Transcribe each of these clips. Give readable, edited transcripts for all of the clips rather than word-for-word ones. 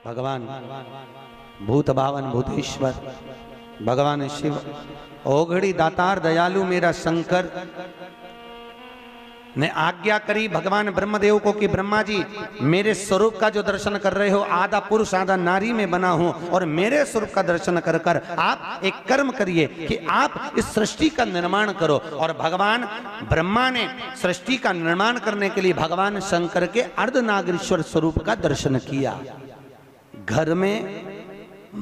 भगवान भूत भावन भूतेश्वर भगवान शिव ओघड़ी दातार दयालु मेरा शंकर ने आज्ञा करी भगवान ब्रह्मदेव को कि ब्रह्मा जी मेरे स्वरूप का जो दर्शन कर रहे हो आधा पुरुष आधा नारी में बना हूं और मेरे स्वरूप का दर्शन कर कर आप एक कर्म करिए कि आप इस सृष्टि का निर्माण करो। और भगवान ब्रह्मा ने सृष्टि का निर्माण करने के लिए भगवान शंकर के अर्धनागेश्वर स्वरूप का दर्शन किया। घर में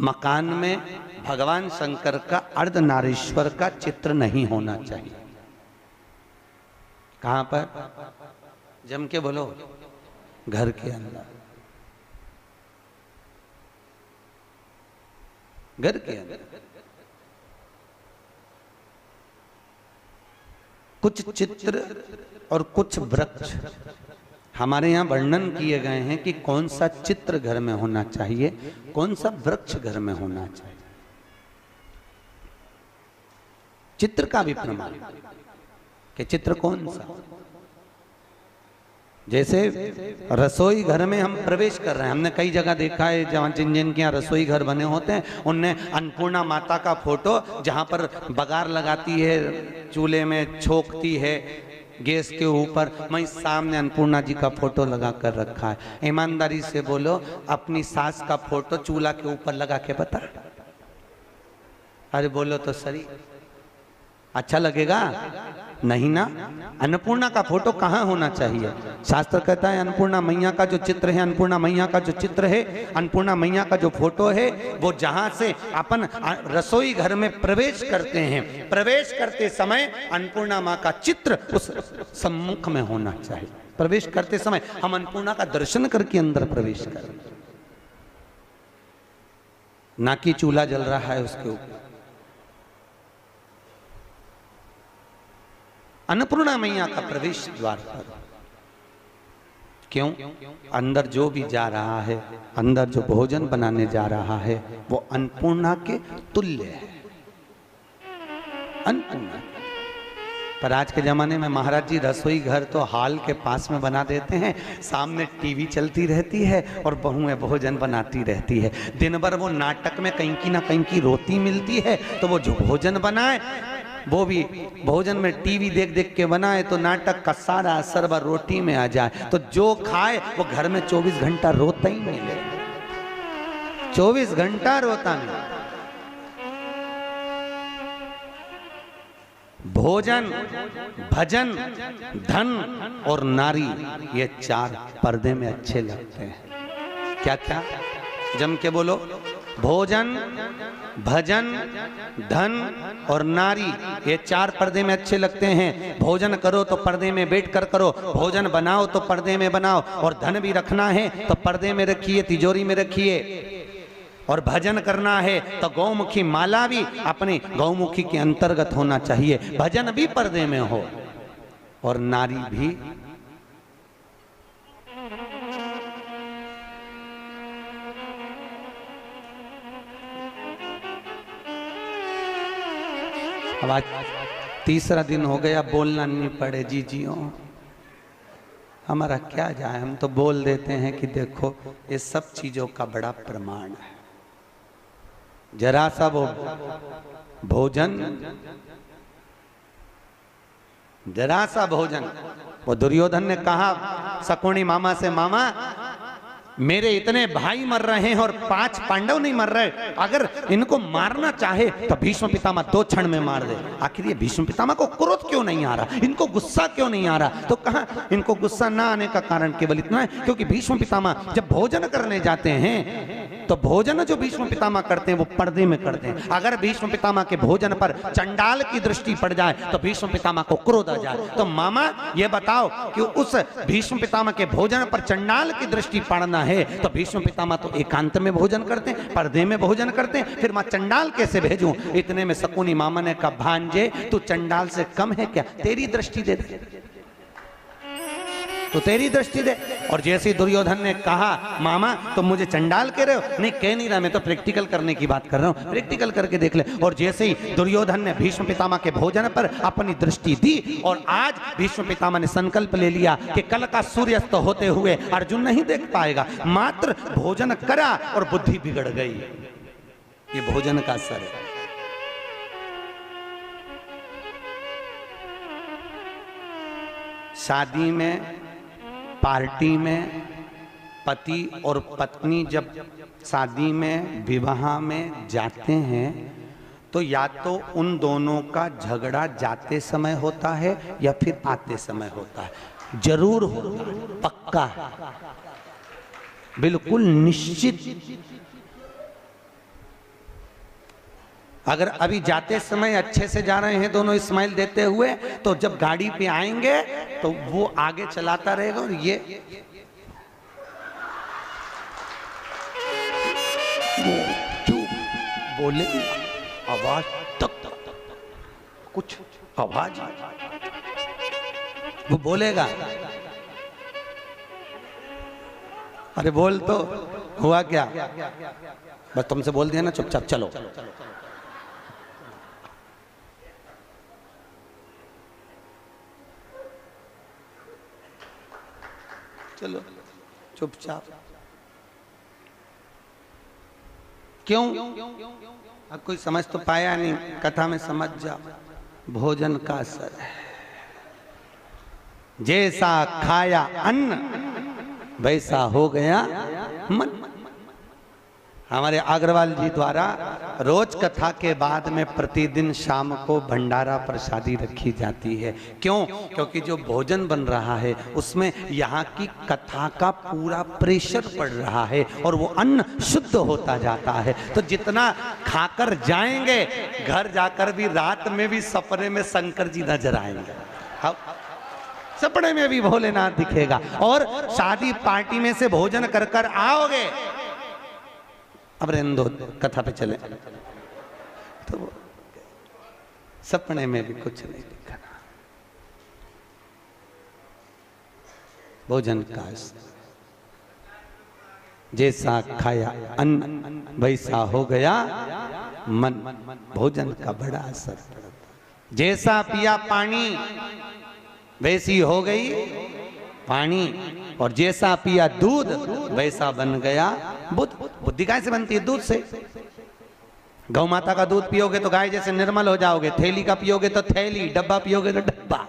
मकान में भगवान शंकर का अर्धनारीश्वर का चित्र नहीं होना चाहिए। कहां पर? जम के बोलो, घर के अंदर, घर के अंदर। कुछ चित्र और कुछ वृक्ष हमारे यहां वर्णन किए गए हैं कि कौन सा चित्र घर में होना चाहिए, कौन सा वृक्ष घर में होना चाहिए। चित्र का भी प्रमाण कि चित्र कौन सा। जैसे रसोई घर में हम प्रवेश कर रहे हैं, हमने कई जगह देखा है जहाँ जिन जिन के यहाँ रसोई घर बने होते हैं उनने अन्नपूर्णा माता का फोटो जहाँ पर बगार लगाती है, चूल्हे में छोकती है गैस के ऊपर, वहीं सामने अन्नपूर्णा जी का फोटो लगा कर रखा है। ईमानदारी से बोलो, अपनी सास का फोटो चूल्हा के ऊपर लगा के बता, अरे बोलो तो सही, अच्छा लगेगा? नहीं ना। अन्नपूर्णा का फोटो कहाँ होना चाहिए? शास्त्र कहता है अन्नपूर्णा मैया का जो चित्र है, अन्नपूर्णा मैया का जो चित्र है, अन्नपूर्णा मैया का जो फोटो है, वो जहां से अपन रसोई घर में प्रवेश करते हैं, प्रवेश करते समय अन्नपूर्णा माँ का चित्र उस सम्मुख में होना चाहिए। प्रवेश करते समय हम अन्नपूर्णा का दर्शन करके अंदर प्रवेश करें, ना कि चूल्हा जल रहा है उसके ऊपर। अन्नपूर्णा मैया का प्रवेश द्वार पर क्यों? अंदर जो भी जा रहा है, अंदर जो भोजन बनाने जा रहा है, वो अन्नपूर्णा के तुल्य है, अन्नपूर्णा। पर आज के जमाने में महाराज जी रसोई घर तो हॉल के पास में बना देते हैं, सामने टीवी चलती रहती है और बहुएं भोजन बनाती रहती है। दिन भर वो नाटक में कहीं की ना कहीं की रोटी मिलती है, तो वो जो भोजन बनाए वो भी भोजन में टीवी देख देख के बनाए तो नाटक का सारा असर रोटी में आ जाए, तो जो खाए वो घर में 24 घंटा रोता ही नहीं ले, 24 घंटा रोता नहीं। भोजन, भजन, धन और नारी, ये चार पर्दे में अच्छे लगते हैं। क्या क्या? जम के बोलो। भोजन, भजन, धन और नारी, ये चार पर्दे में अच्छे लगते हैं। भोजन करो तो पर्दे में बैठ कर करो, भोजन बनाओ तो पर्दे में बनाओ, और धन भी रखना है तो पर्दे में रखिए, तिजोरी में रखिए। और भजन करना है तो गौमुखी माला भी अपने गौमुखी के अंतर्गत होना चाहिए, भजन भी पर्दे में हो और नारी भी। अब आज तीसरा दिन हो गया, बोलना नहीं पड़े जी जियो, हमारा क्या जाए, हम तो बोल देते हैं कि देखो ये सब चीजों का बड़ा प्रमाण है। जरा सा वो भोजन, जरा सा भोजन, वो दुर्योधन ने कहा शकुनी मामा से, मामा मेरे इतने भाई मर रहे हैं और 5 पांडव नहीं मर रहे, अगर इनको मारना चाहे तो भीष्म पितामह 2 क्षण में मार दे। आखिर ये भीष्म पितामह को क्रोध क्यों नहीं आ रहा, इनको गुस्सा क्यों नहीं आ रहा? तो कहा इनको गुस्सा ना आने का कारण केवल इतना है क्योंकि भीष्म पितामह जब भोजन करने जाते हैं तो भोजन जो भीष्म पितामह करते हैं वो पर्दे में करते हैं। अगर भीष्म पितामह के भोजन पर चंडाल की दृष्टि पड़ जाए तो भीष्म पितामह को क्रोध आ जाए। तो मामा ये बताओ कि उस भीष्म पितामह के भोजन पर चंडाल की दृष्टि पड़ना है तो भीष्म पितामह तो एकांत में भोजन करते हैं, पर्दे में भोजन करते हैं, फिर मैं चंडाल कैसे भेजूं? इतने में शकुनी मामा ने कहा भांजे तू चंडाल से कम है क्या, तेरी दृष्टि दे दे। तो तेरी दृष्टि दे। और जैसे दुर्योधन ने कहा मामा तुम मुझे चंडाल कह रहे हो, नहीं कह नहीं रहा, मैं तो प्रैक्टिकल करने की बात कर रहा हूँ, प्रैक्टिकल करके देख ले। और जैसे ही दुर्योधन ने भीष्म पितामह के भोजन पर अपनी दृष्टि दी और आज भीष्म पितामह ने संकल्प ले लिया कि कल का सूर्यास्त होते हुए अर्जुन नहीं देख पाएगा, मात्र भोजन करा और बुद्धि बिगड़ गई। ये भोजन का असर है। शादी में, पार्टी में पति और पत्नी जब शादी में, विवाह में जाते हैं तो या तो उन दोनों का झगड़ा जाते समय होता है या फिर आते समय होता है। जरूर होता है, पक्का है, बिल्कुल निश्चित। अगर अभी जाते समय अच्छे से जा रहे हैं दोनों स्माइल देते हुए, तो जब गाड़ी पे आएंगे तो वो आगे चलाता रहेगा और ये चुप बोले, आवाज तक कुछ आवाज वो बोलेगा, अरे बोल तो हुआ क्या, बस तुमसे बोल दिया ना चुपचाप चलो। चलो चुपचाप। क्यों? अब कोई समझ तो पाया नहीं, कथा में समझ जाओ। भोजन का असर है। जैसा खाया अन्न वैसा हो गया मन। हमारे अग्रवाल जी द्वारा रोज कथा के बाद में प्रतिदिन शाम को भंडारा प्रसादी रखी जाती है। क्यों? क्योंकि जो भोजन बन रहा है उसमें यहाँ की कथा का पूरा प्रेशर पड़ रहा है और वो अन्न शुद्ध होता जाता है। तो जितना खाकर जाएंगे, घर जाकर भी रात में भी सपने में शंकर जी नजर आएंगे, सपने में भी भोलेनाथ दिखेगा। और शादी पार्टी में से भोजन कर कर आओगे, अब रहने दो, कथा पे चले, तो सपने में भी कुछ नहीं दिखना। भोजन का जैसा खाया अन्न वैसा हो गया मन। भोजन का बड़ा असर पड़ता। जैसा पिया पानी वैसी हो गई पानी, और जैसा पिया दूध वैसा बन गया बुद्ध। बुद्धि गाय से बनती है? दूध से। गौ माता का दूध पियोगे तो गाय जैसे निर्मल हो जाओगे, थैली का पियोगे तो थैली, डब्बा पियोगे तो डब्बा।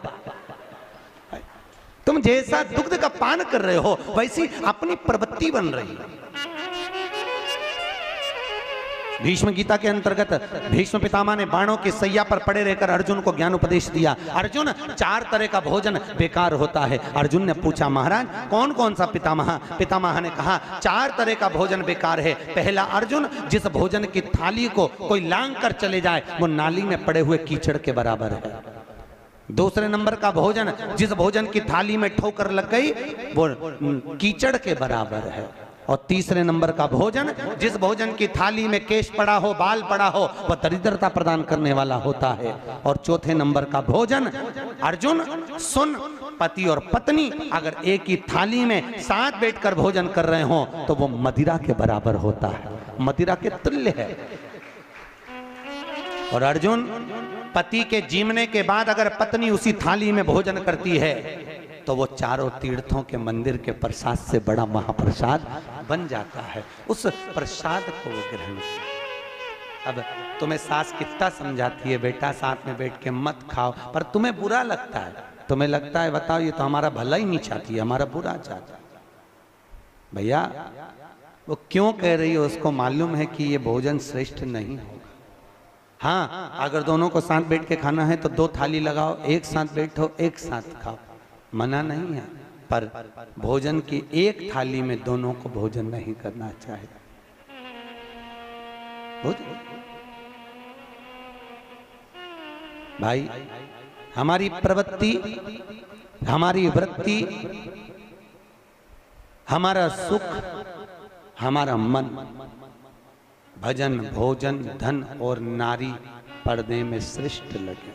तुम जैसा दुग्ध का पान कर रहे हो वैसी अपनी प्रवृत्ति बन रही है। भीष्म गीता के अंतर्गत भीष्म पितामह ने बाणों की सैया पर पड़े रहकर अर्जुन को ज्ञान उपदेश दिया। अर्जुन, 4 तरह का भोजन बेकार होता है। अर्जुन ने पूछा महाराज कौन कौन सा पितामह? पितामह ने कहा 4 तरह का भोजन बेकार है। पहला, अर्जुन, जिस भोजन की थाली को कोई लांग कर चले जाए वो नाली में पड़े हुए कीचड़ के बराबर है। दूसरे नंबर का भोजन, जिस भोजन की थाली में ठोकर लग गई वो कीचड़ के बराबर है। और तीसरे नंबर का भोजन, जिस भोजन की थाली में केश पड़ा हो, बाल पड़ा हो, वह दरिद्रता प्रदान करने वाला होता है। और चौथे नंबर का भोजन, अर्जुन सुन, पति और पत्नी अगर एक ही थाली में साथ बैठकर भोजन कर रहे हो तो वो मदिरा के बराबर होता है, मदिरा के तुल्य है। और अर्जुन, पति के जीवने के बाद अगर पत्नी उसी थाली में भोजन करती है तो वो चारों तीर्थों के मंदिर के प्रसाद से बड़ा महाप्रसाद बन जाता है। उस प्रसाद को वो ग्रहण करता। अब तुम्हें सास कितना समझाती है, बेटा साथ में बैठ के मत खाओ, पर तुम्हें बुरा लगता है। तुम्हें लगता है बताओ ये तो हमारा भला ही नहीं चाहती है, हमारा बुरा चाहती है। भैया वो क्यों कह रही है, उसको मालूम है कि ये भोजन श्रेष्ठ नहीं होगा। हाँ, अगर दोनों को साथ बैठ के खाना है तो 2 थाली लगाओ, एक साथ बैठो, एक साथ खाओ, मना नहीं है। पर भोजन की एक थाली में दोनों को भोजन नहीं करना चाहिए। भाई, हमारी प्रवृत्ति, हमारी वृत्ति, हमारा सुख, हमारा मन भजन, भोजन, धन और नारी पर्दे में श्रेष्ठ लगे।